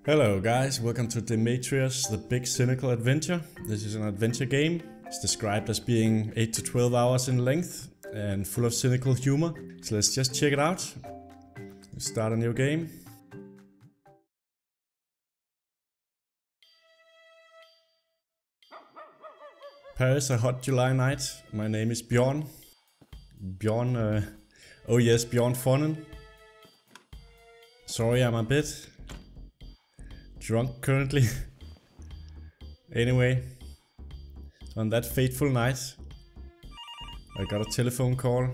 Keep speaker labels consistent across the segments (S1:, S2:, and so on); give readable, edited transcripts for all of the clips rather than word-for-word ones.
S1: Hello guys, welcome to Demetrios, the big cynical adventure. This is an adventure game. It's described as being 8 to 12 hours in length and full of cynical humor. So let's just check it out. Let's start a new game. Paris, a hot July night. My name is Bjorn. Bjorn Thonen. Sorry, I'm a bit drunk currently. Anyway, on that fateful night, I got a telephone call.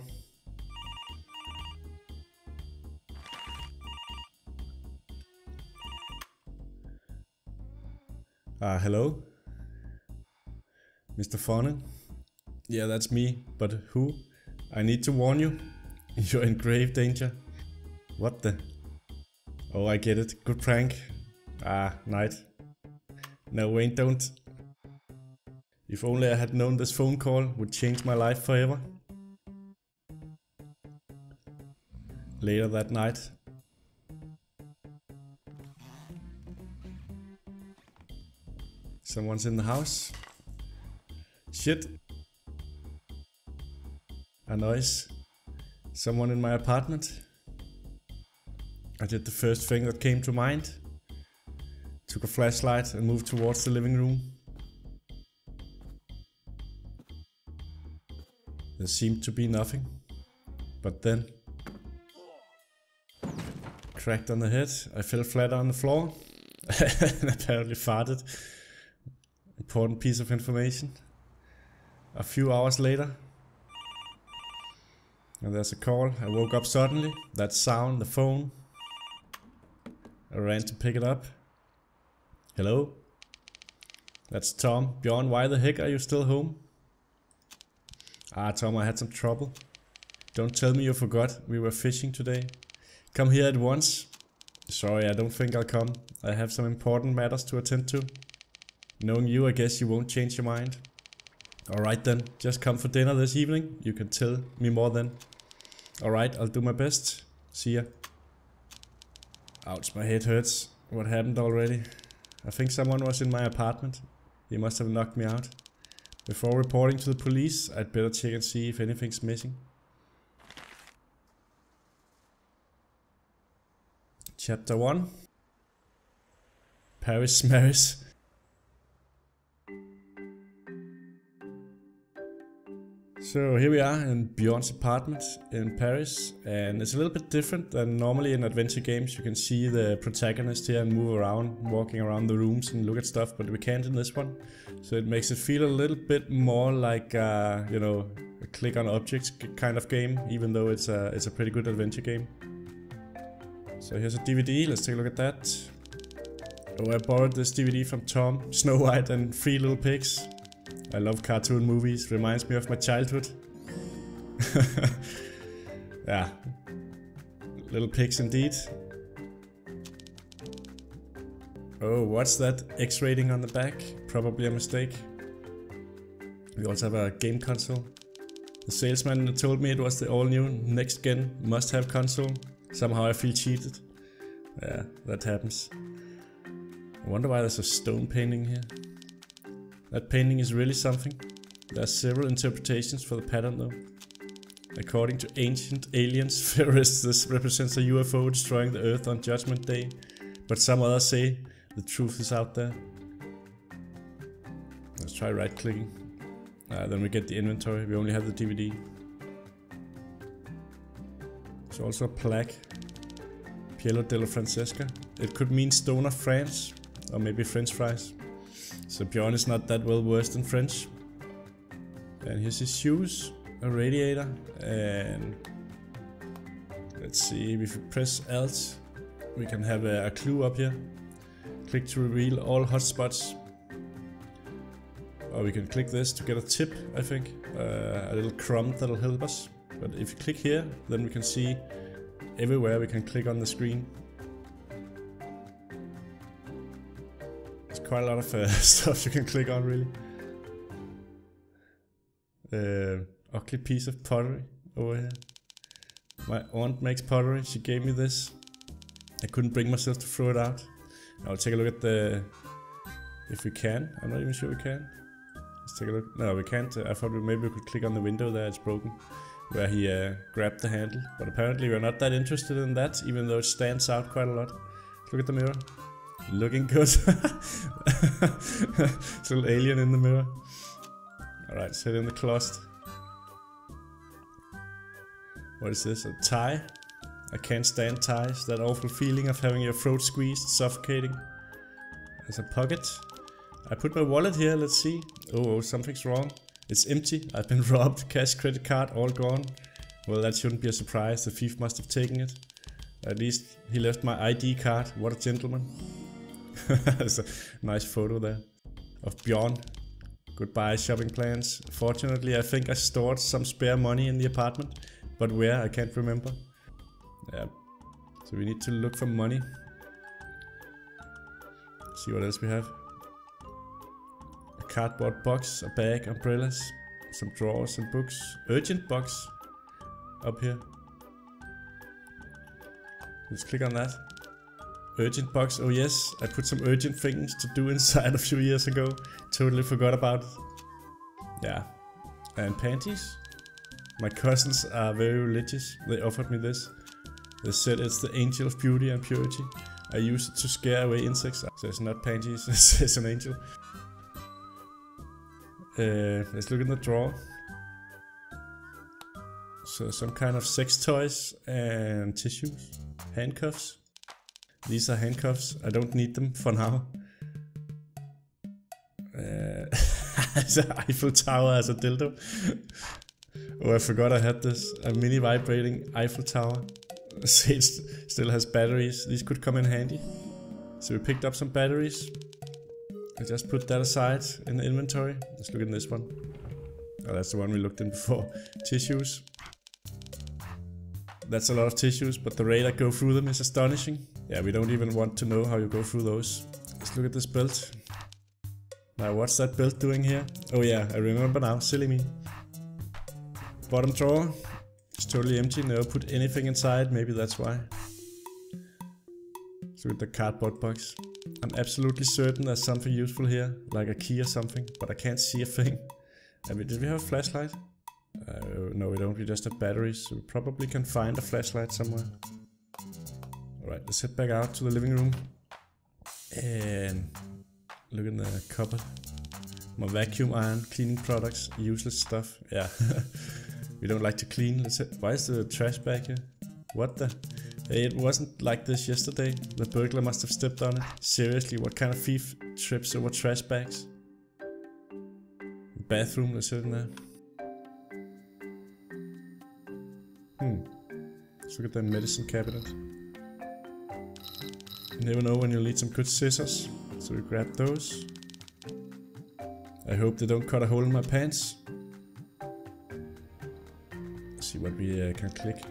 S1: Hello? Mr. Thonen? Yeah, that's me, but who? I need to warn you, you're in grave danger. What the? Oh, I get it. Good prank. Night. No, wait, don't. If only I had known this phone call would change my life forever. Later that night. Someone's in the house. Shit. A noise. Someone in my apartment. I did the first thing that came to mind. Took a flashlight and moved towards the living room. There seemed to be nothing. But then, cracked on the head, I fell flat on the floor and apparently farted. Important piece of information. A few hours later, and there's a call. I woke up suddenly. That sound, the phone. I ran to pick it up. Hello? That's Tom. Bjorn, why the heck are you still home? Tom, I had some trouble. Don't tell me you forgot. We were fishing today. Come here at once. Sorry, I don't think I'll come. I have some important matters to attend to. Knowing you, I guess you won't change your mind. Alright then, just come for dinner this evening. You can tell me more then. Alright, I'll do my best. See ya. Ouch, my head hurts. What happened already? I think someone was in my apartment. He must have knocked me out. Before reporting to the police, I'd better check and see if anything's missing. Chapter 1. Paris Maris. So here we are in Bjorn's apartment in Paris, and it's a little bit different than normally in adventure games. You can see the protagonist here and move around, walking around the rooms and look at stuff, but we can't in this one. So it makes it feel a little bit more like, you know, a click on objects kind of game, even though it's a pretty good adventure game. So here's a DVD, let's take a look at that. Oh, I borrowed this DVD from Tom, Snow White and Three Little Pigs. I love cartoon movies, reminds me of my childhood. Yeah, Little Pigs indeed. Oh, what's that X rating on the back? Probably a mistake. We also have a game console. The salesman told me it was the all-new next-gen must-have console. Somehow I feel cheated. Yeah, that happens. I wonder why there's a stone painting here. That painting is really something. There are several interpretations for the pattern though. According to ancient aliens theorists, this represents a UFO destroying the Earth on Judgment Day. But some others say the truth is out there. Let's try right clicking. Then we get the inventory. We only have the DVD. There's also a plaque. Pielo della Francesca. It could mean Stoner France, or maybe French fries. So Bjorn is not that well versed in French. And here's his shoes, a radiator, and let's see, if we press Alt, we can have a clue up here. Click to reveal all hotspots. Or we can click this to get a tip, I think. A little crumb that'll help us. But if you click here, then we can see everywhere we can click on the screen. Quite a lot of stuff you can click on, really. Ugly piece of pottery over here. My aunt makes pottery, she gave me this. I couldn't bring myself to throw it out. I'll take a look at the... If we can. I'm not even sure we can. Let's take a look. No, we can't. I thought maybe we could click on the window there. It's broken. Where he grabbed the handle. But apparently we're not that interested in that, even though it stands out quite a lot. Look at the mirror. Looking good. It's a little alien in the mirror. Alright, sit in the closet. What is this? A tie? I can't stand ties. That awful feeling of having your throat squeezed, suffocating. There's a pocket. I put my wallet here, let's see. Oh, something's wrong. It's empty. I've been robbed. Cash, credit card, all gone. Well, that shouldn't be a surprise. The thief must have taken it. At least he left my ID card. What a gentleman. There's a nice photo there of Bjorn. Goodbye shopping plans. Fortunately, I think I stored some spare money in the apartment. But where? I can't remember. Yeah. So we need to look for money. See what else we have. A cardboard box, a bag, umbrellas, some drawers and books. Urgent box up here. Let's click on that. Urgent box, oh yes, I put some urgent things to do inside a few years ago. Totally forgot about it. Yeah. And panties. My cousins are very religious. They offered me this. They said it's the angel of beauty and purity. I use it to scare away insects. So it's not panties, it's an angel. Let's look in the drawer. So some kind of sex toys and tissues. Handcuffs. These are handcuffs. I don't need them for now. It's an Eiffel Tower as a dildo. Oh, I forgot I had this. A mini vibrating Eiffel Tower. It still has batteries. These could come in handy. So we picked up some batteries. I just put that aside in the inventory. Let's look in this one. Oh, that's the one we looked in before. Tissues. That's a lot of tissues, but the rate I go through them is astonishing. Yeah, we don't even want to know how you go through those. Let's look at this belt. Now, what's that belt doing here? Oh yeah, I remember now. Silly me. Bottom drawer. It's totally empty. Never put anything inside. Maybe that's why. Let's look at the cardboard box. I'm absolutely certain there's something useful here, like a key or something, but I can't see a thing. I mean, did we have a flashlight? No, we don't. We just have batteries, so we probably can find a flashlight somewhere. Alright, let's head back out to the living room. And look in the cupboard. My vacuum iron, cleaning products, useless stuff. Yeah, we don't like to clean. Let's why is the trash bag here? What the? It wasn't like this yesterday. The burglar must have stepped on it. Seriously, what kind of thief trips over trash bags? Bathroom, let's sit in there. Let's look at the medicine cabinet. You never know when you'll need some good scissors. So we grab those. I hope they don't cut a hole in my pants. Let's see what we can click.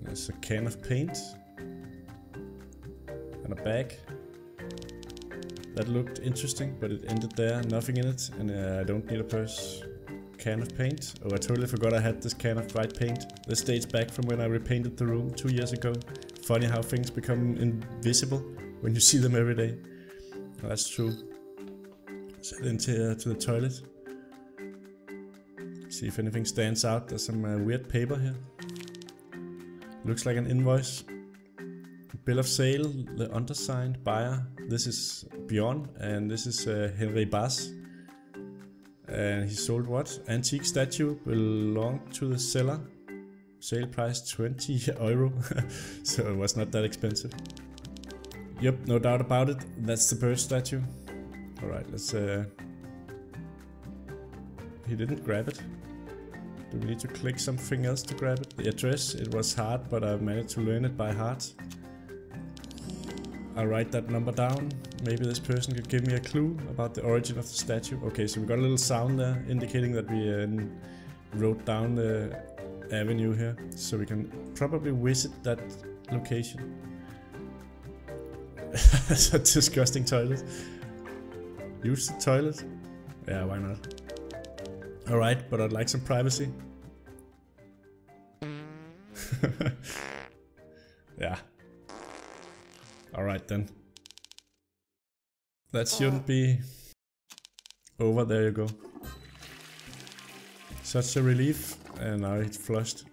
S1: There's a can of paint. And a bag. That looked interesting, but it ended there. Nothing in it, and I don't need a purse. Can of paint. Oh, I totally forgot I had this can of white paint. This dates back from when I repainted the room 2 years ago. Funny how things become invisible when you see them every day. Oh, that's true. Let's head into to the toilet. See if anything stands out. There's some weird paper here. Looks like an invoice. Bill of sale, the undersigned buyer. This is Bjorn, and this is Henry Bass. And he sold what? Antique statue belonged to the seller. Sale price 20 euro. So it was not that expensive. Yep, no doubt about it. That's the bird statue. Alright, let's he didn't grab it. Do we need to click something else to grab it? The address, it was hard, but I managed to learn it by heart. I'll write that number down. Maybe this person could give me a clue about the origin of the statue. Okay, so we got a little sound there indicating that we wrote down the avenue here. So we can probably visit that location. It's a disgusting toilet. Use the toilet? Yeah, why not? Alright, but I'd like some privacy. Yeah. Alright then. That shouldn't be over. There you go. Such a relief. And now it's flushed.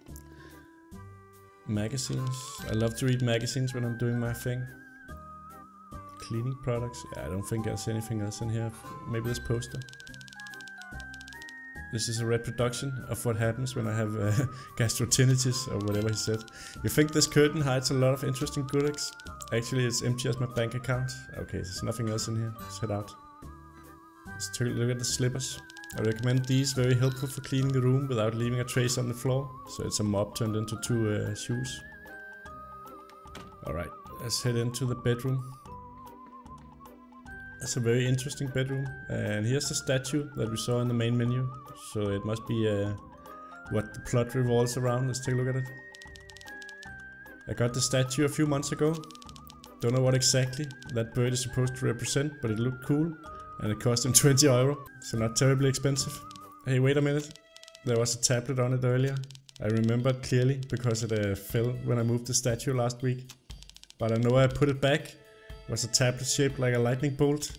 S1: Magazines. I love to read magazines when I'm doing my thing. Cleaning products. Yeah, I don't think there's anything else in here. Maybe this poster. This is a reproduction of what happens when I have gastroenteritis or whatever he said. You think this curtain hides a lot of interesting goodies? Actually, it's empty as my bank account. Okay, there's nothing else in here. Let's head out. Let's take a look at the slippers. I recommend these, very helpful for cleaning the room without leaving a trace on the floor. So it's a mop turned into 2 shoes. Alright, let's head into the bedroom. It's a very interesting bedroom. And here's the statue that we saw in the main menu. So it must be what the plot revolves around. Let's take a look at it. I got the statue a few months ago. Don't know what exactly that bird is supposed to represent, but it looked cool. And it cost him 20 euro, so not terribly expensive. Hey, wait a minute. There was a tablet on it earlier. I remember it clearly because it fell when I moved the statue last week. But I know I put it back. It was a tablet shaped like a lightning bolt.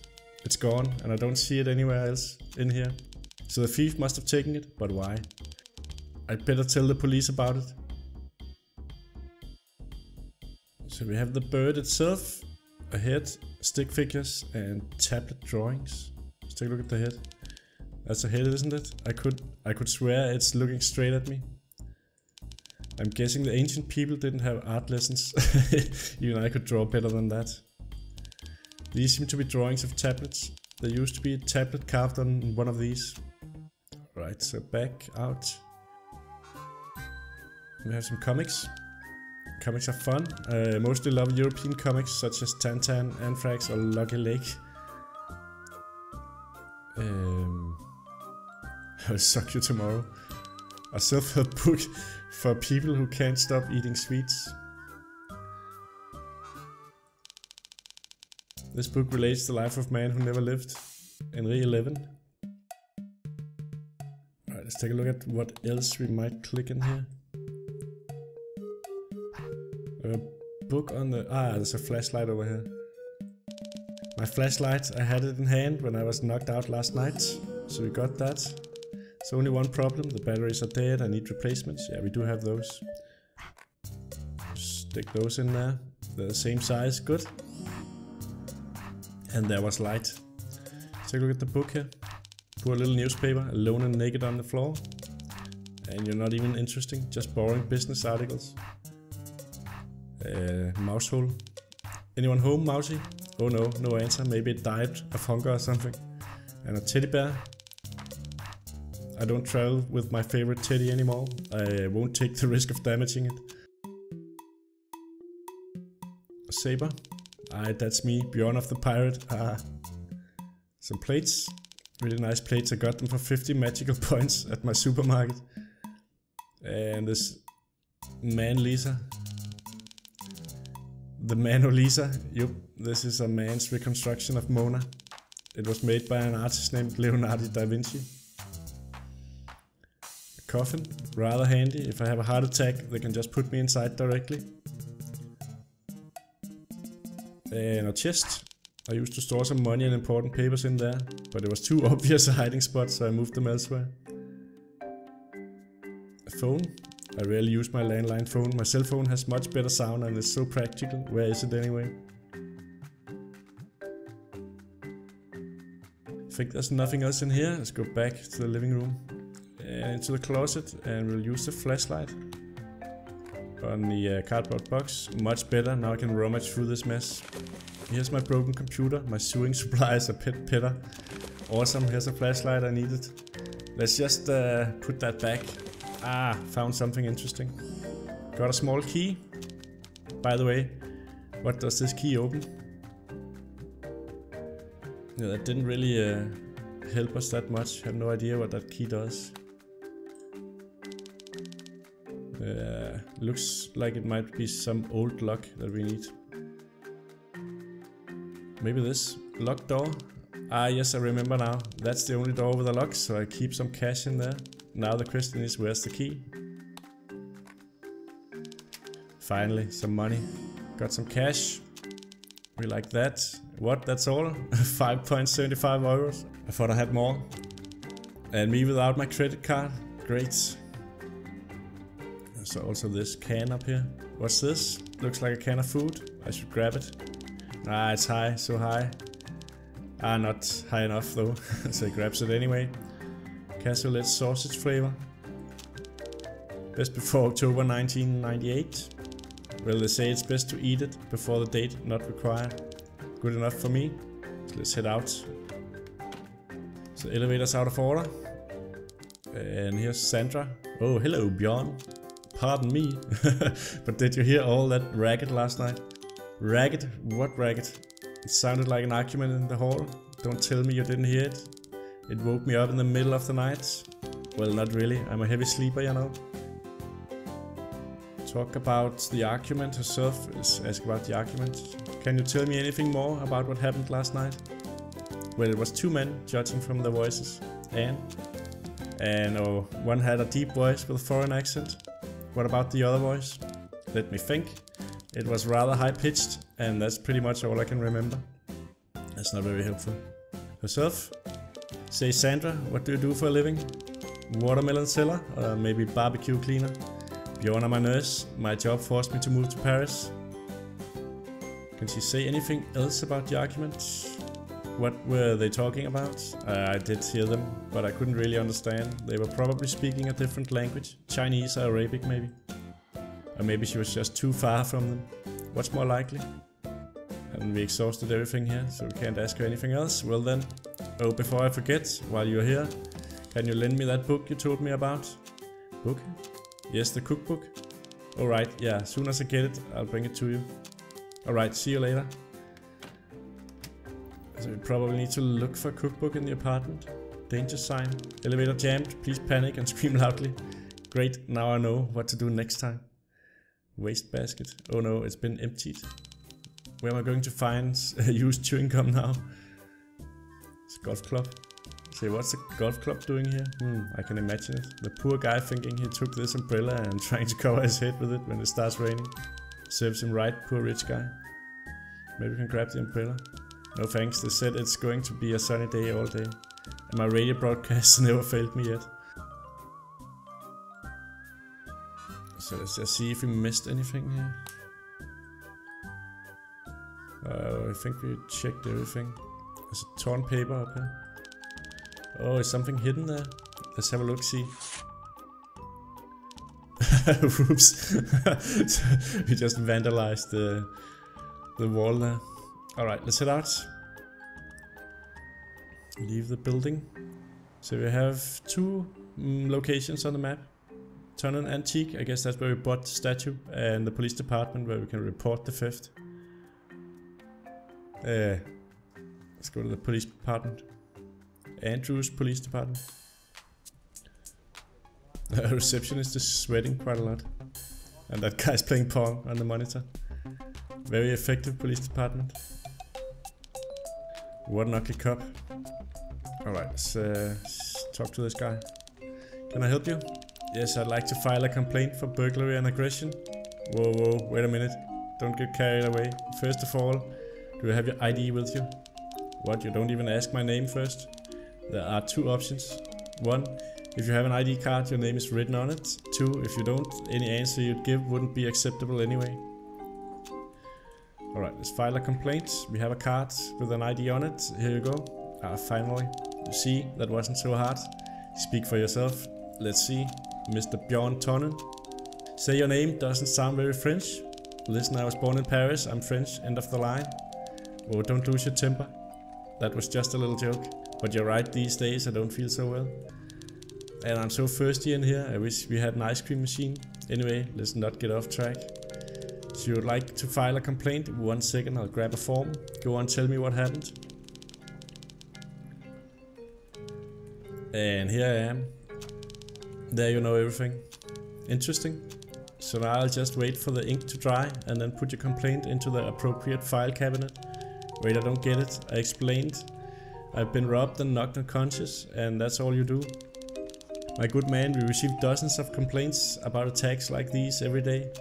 S1: It's gone, and I don't see it anywhere else in here. So the thief must have taken it, but why? I'd better tell the police about it. So we have the bird itself, a head, stick figures, and tablet drawings. Let's take a look at the head. That's a head, isn't it? I could swear it's looking straight at me. I'm guessing the ancient people didn't have art lessons. Even I could draw better than that. These seem to be drawings of tablets. There used to be a tablet carved on one of these. Right, so back out. We have some comics. Comics are fun. I mostly love European comics such as Tantan, Anthrax or Lucky Lake. I'll suck you tomorrow. A self-help book for people who can't stop eating sweets. This book relates the life of man who never lived. Henry 11. Alright, let's take a look at what else we might click in here. A book on the... there's a flashlight over here. My flashlight, I had it in hand when I was knocked out last night. So we got that. It's only one problem, the batteries are dead, I need replacements. Yeah, we do have those. Stick those in there. They're the same size, good. And there was light. Let's take a look at the book here. Poor little newspaper, alone and naked on the floor. And you're not even interesting, just boring business articles. Mouse hole. Anyone home, Mousy? Oh no, no answer. Maybe it died of hunger or something. And a teddy bear. I don't travel with my favorite teddy anymore. I won't take the risk of damaging it. A saber. That's me, Bjorn of the Pirate. Some plates. Really nice plates. I got them for 50 magical points at my supermarket. And this man Lisa. The Mona Lisa. Yup, this is a man's reconstruction of Mona. It was made by an artist named Leonardo da Vinci. A coffin, rather handy. If I have a heart attack, they can just put me inside directly. And a chest. I used to store some money and important papers in there, but it was too obvious a hiding spot, so I moved them elsewhere. A phone. I rarely use my landline phone. My cell phone has much better sound and is so practical. Where is it anyway? I think there's nothing else in here. Let's go back to the living room and into the closet, and we'll use the flashlight on the cardboard box. Much better. Now I can rummage through this mess. Here's my broken computer. My sewing supplies are petter. Awesome. Here's a flashlight I needed. Let's just put that back. Found something interesting. Got a small key. By the way, what does this key open? Yeah, that didn't really help us that much. Have no idea what that key does. Looks like it might be some old lock that we need. Maybe this locked door. Yes, I remember now. That's the only door with a lock, so I keep some cash in there. Now the question is, where's the key? Finally, some money. Got some cash. We like that. What? That's all? 5.75 euros. I thought I had more. And me without my credit card. Great. So also this can up here. What's this? Looks like a can of food. I should grab it. Ah, it's high. So high. Ah, not high enough though. So he grabs it anyway. Cassoulet sausage flavor. Best before October 1998. Well, they say it's best to eat it before the date not required. Good enough for me. So let's head out. So elevator's out of order. And here's Sandra. Oh, hello Bjorn. Pardon me. But did you hear all that racket last night? Racket? What racket? It sounded like an argument in the hall. Don't tell me you didn't hear it. It woke me up in the middle of the night. Well, not really. I'm a heavy sleeper, you know. Talk about the argument herself. Ask about the argument. Can you tell me anything more about what happened last night? Well, it was two men, judging from the voices. And oh, one had a deep voice with a foreign accent. What about the other voice? Let me think. It was rather high-pitched, and that's pretty much all I can remember. That's not very helpful. Herself? Say Sandra, what do you do for a living? Watermelon seller? Or maybe barbecue cleaner? Bjorn, I'm a nurse. My job forced me to move to Paris. Can she say anything else about the argument? What were they talking about? I did hear them, but I couldn't really understand. They were probably speaking a different language. Chinese or Arabic maybe. Or maybe she was just too far from them. What's more likely? And we exhausted everything here, so we can't ask her anything else. Well then. Oh, before I forget, while you're here, can you lend me that book you told me about? Book? Yes, the cookbook. Alright, yeah, as soon as I get it, I'll bring it to you. Alright, see you later. So we probably need to look for a cookbook in the apartment. Danger sign. Elevator jammed. Please panic and scream loudly. Great, now I know what to do next time. Waste basket. Oh no, it's been emptied. Where am I going to find used chewing gum now? It's a golf club. Say, what's the golf club doing here? I can imagine it. The poor guy thinking he took this umbrella and trying to cover his head with it when it starts raining. Serves him right, poor rich guy. Maybe we can grab the umbrella. No thanks, they said it's going to be a sunny day all day. And my radio broadcast never failed me yet. So let's just see if we missed anything here. I think we checked everything. There's a torn paper up here. Oh, is something hidden there? Let's have a look, see. Oops. We just vandalized the wall there. Alright, let's head out. Leave the building. So we have two locations on the map. Thonen Antique, I guess that's where we bought the statue. And the police department where we can report the theft. Let's go to the police department. Andrew's police department. The receptionist is sweating quite a lot. And that guy's playing Pong on the monitor. Very effective police department. What an ugly cop. Alright, let's talk to this guy. Can I help you? Yes, I'd like to file a complaint for burglary and aggression. Whoa, whoa, wait a minute. Don't get carried away. First of all, do you have your ID with you? What, you don't even ask my name first? There are two options. One, if you have an ID card, your name is written on it. Two, if you don't, any answer you'd give wouldn't be acceptable anyway. Alright, let's file a complaint. We have a card with an ID on it. Here you go. Finally. You see, that wasn't so hard. Speak for yourself. Let's see. Mr. Bjorn Thonen. Say your name, doesn't sound very French. Listen, I was born in Paris. I'm French. End of the line. Oh, don't lose your temper. That was just a little joke. But you're right, these days I don't feel so well. And I'm so thirsty in here, I wish we had an ice cream machine. Anyway, let's not get off track. So you would like to file a complaint? 1 second, I'll grab a form. Go on, tell me what happened. And here I am. There you know everything. Interesting. So now I'll just wait for the ink to dry and then put your complaint into the appropriate file cabinet. Wait, I don't get it. I explained. I've been robbed and knocked unconscious, and that's all you do? My good man, we receive dozens of complaints about attacks like these every day.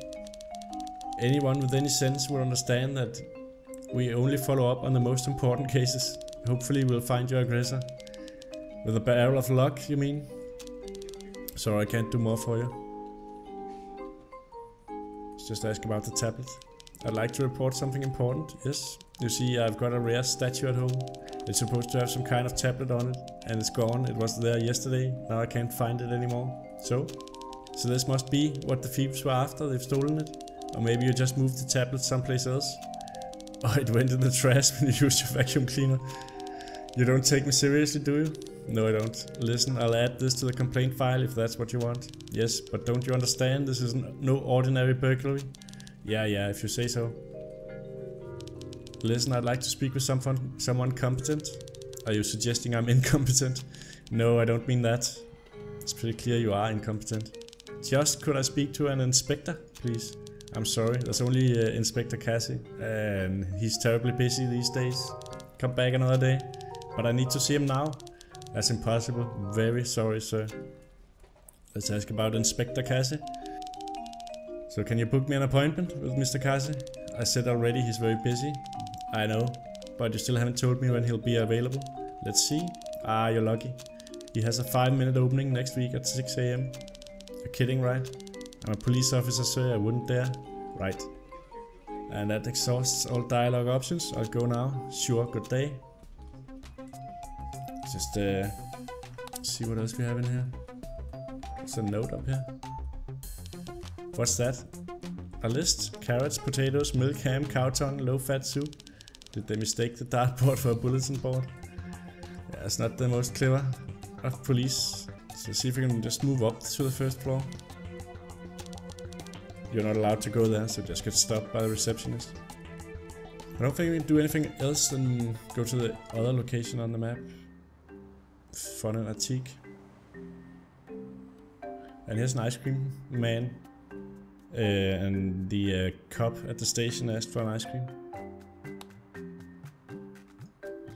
S1: Anyone with any sense will understand that we only follow up on the most important cases. Hopefully we'll find your aggressor. With a barrel of luck, you mean? Sorry, I can't do more for you. Let's just ask about the tablet. I'd like to report something important, yes. You see, I've got a rare statue at home. It's supposed to have some kind of tablet on it, and it's gone. It was there yesterday, now I can't find it anymore. So this must be what the thieves were after, they've stolen it. Or maybe you just moved the tablet someplace else. Or it went in the trash when you used your vacuum cleaner. You don't take me seriously, do you? No, I don't. Listen, I'll add this to the complaint file if that's what you want. Yes, but don't you understand? This is no ordinary burglary. Yeah, if you say so. Listen, I'd like to speak with someone competent. Are you suggesting I'm incompetent? No, I don't mean that. It's pretty clear you are incompetent. Just could I speak to an inspector, please? I'm sorry, there's only Inspector Cassie, and he's terribly busy these days. Come back another day, but I need to see him now. That's impossible. Very sorry, sir. Let's ask about Inspector Cassie. So can you book me an appointment with Mr. Cassie? I said already he's very busy. I know, but you still haven't told me when he'll be available. Let's see. Ah, you're lucky. He has a 5-minute opening next week at 6 AM. You're kidding, right? I'm a police officer, sir. I wouldn't dare. Right. And that exhausts all dialogue options. I'll go now. Sure, good day. Just see what else we have in here. There's a note up here. What's that? A list? Carrots, potatoes, milk, ham, cow tongue, low-fat soup. Did they mistake the dartboard for a bulletin board? Yeah, it's not the most clever of police. So see if we can just move up to the first floor. You're not allowed to go there, so just get stopped by the receptionist. I don't think we can do anything else than go to the other location on the map. Fun and antique. And here's an ice cream man. And the cop at the station asked for an ice cream.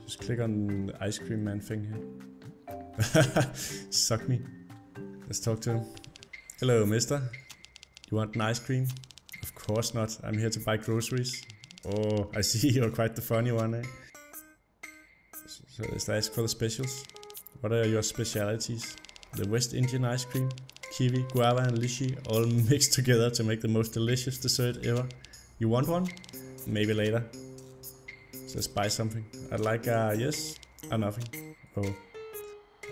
S1: Just click on the ice cream man thing here. Suck me. Let's talk to him. Hello, mister. You want an ice cream? Of course not. I'm here to buy groceries. Oh, I see you're quite the funny one, eh? So let's ask for the specials. What are your specialities? The West Indian ice cream, kiwi, guava and lychee all mixed together to make the most delicious dessert ever. You want one? Maybe later. So let's buy something. I'd like yes or nothing. Oh.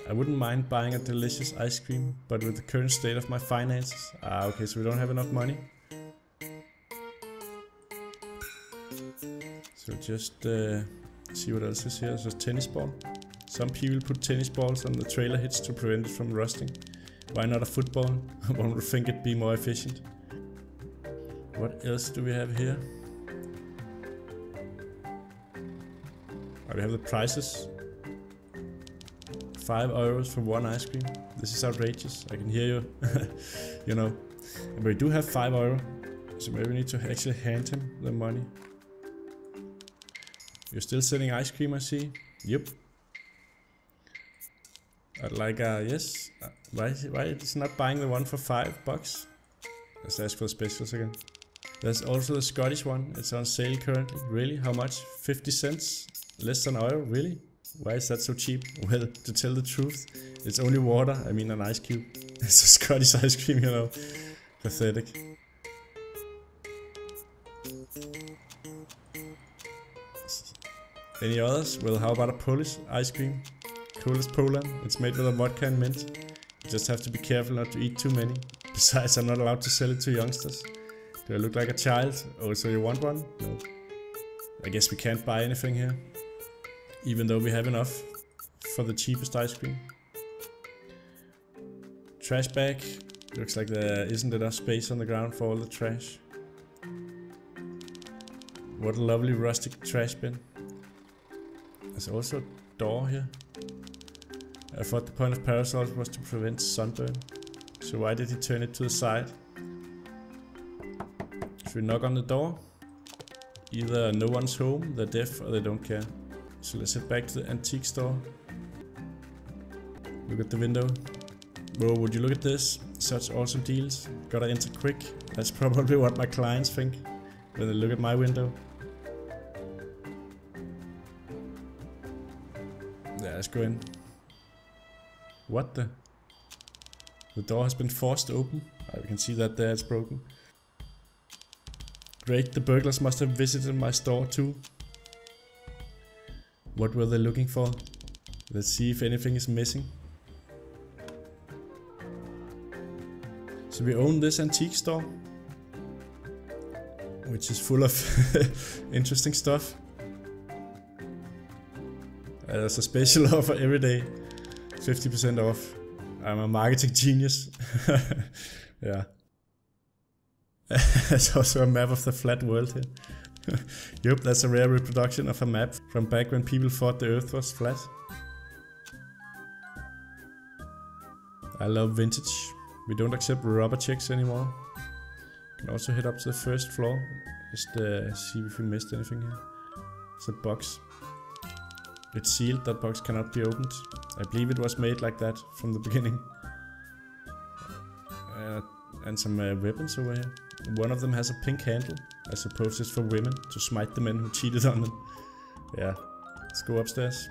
S1: I wouldn't mind buying a delicious ice cream, but with the current state of my finances. Okay, so we don't have enough money. So just see what else is here. There's a tennis ball. Some people put tennis balls on the trailer hitch to prevent it from rusting. Why not a football? One would think it'd be more efficient. What else do we have here? We have the prices. 5 euros for one ice cream. This is outrageous. I can hear you. You know. But we do have 5 euro. So maybe we need to actually hand him the money. You're still selling ice cream, I see. Yep. I'd like yes. Why is he not buying the one for $5? Let's ask for the specials again. There's also the Scottish one. It's on sale currently. Really? How much? 50 cents? Less than euro? Really? Why is that so cheap? Well, to tell the truth, it's only water. I mean an ice cube. It's a Scottish ice cream, you know. Pathetic. Any others? Well, how about a Polish ice cream? Coolest Poland. It's made with a vodka and mint. You just have to be careful not to eat too many. Besides, I'm not allowed to sell it to youngsters. Do I look like a child? Oh, so you want one? No. I guess we can't buy anything here. Even though we have enough for the cheapest ice cream. Trash bag. Looks like there isn't enough space on the ground for all the trash. What a lovely rustic trash bin. There's also a door here. I thought the point of parasols was to prevent sunburn. So why did he turn it to the side? Should we knock on the door? Either no one's home, they're deaf, or they don't care. So let's head back to the antique store. Look at the window. Bro, would you look at this? Such awesome deals. Gotta enter quick. That's probably what my clients think. when they look at my window. Yeah, let's go in. What the? The door has been forced open. We can see that there it's broken. Great, the burglars must have visited my store too. What were they looking for? Let's see if anything is missing. So we own this antique store, which is full of interesting stuff. There's a special offer every day, 50% off. I'm a marketing genius. Yeah. There's also a map of the flat world here. Yup, that's a rare reproduction of a map from back when people thought the earth was flat. I love vintage. We don't accept rubber checks anymore. Can also head up to the first floor. Just see if we missed anything here. It's a box. It's sealed, that box cannot be opened. I believe it was made like that from the beginning. And some weapons over here. One of them has a pink handle. I suppose it's for women, to smite the men who cheated on them. Yeah, let's go upstairs.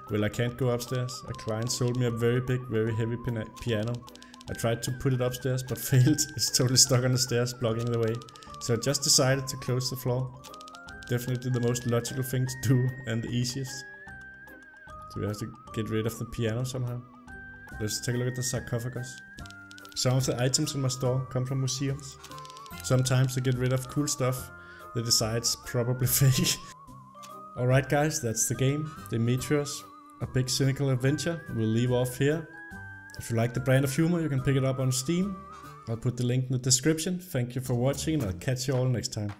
S1: Well, I can't go upstairs. A client sold me a very big, very heavy piano. I tried to put it upstairs, but failed. It's totally stuck on the stairs, blocking the way. So I just decided to close the floor. Definitely the most logical thing to do, and the easiest. So we have to get rid of the piano somehow. Let's take a look at the sarcophagus. Some of the items in my store come from museums. Sometimes to get rid of cool stuff, they decide it's probably fake. Alright guys, that's the game, Demetrios, a big cynical adventure. We'll leave off here. If you like the brand of humor, you can pick it up on Steam. I'll put the link in the description. Thank you for watching, and I'll catch you all next time.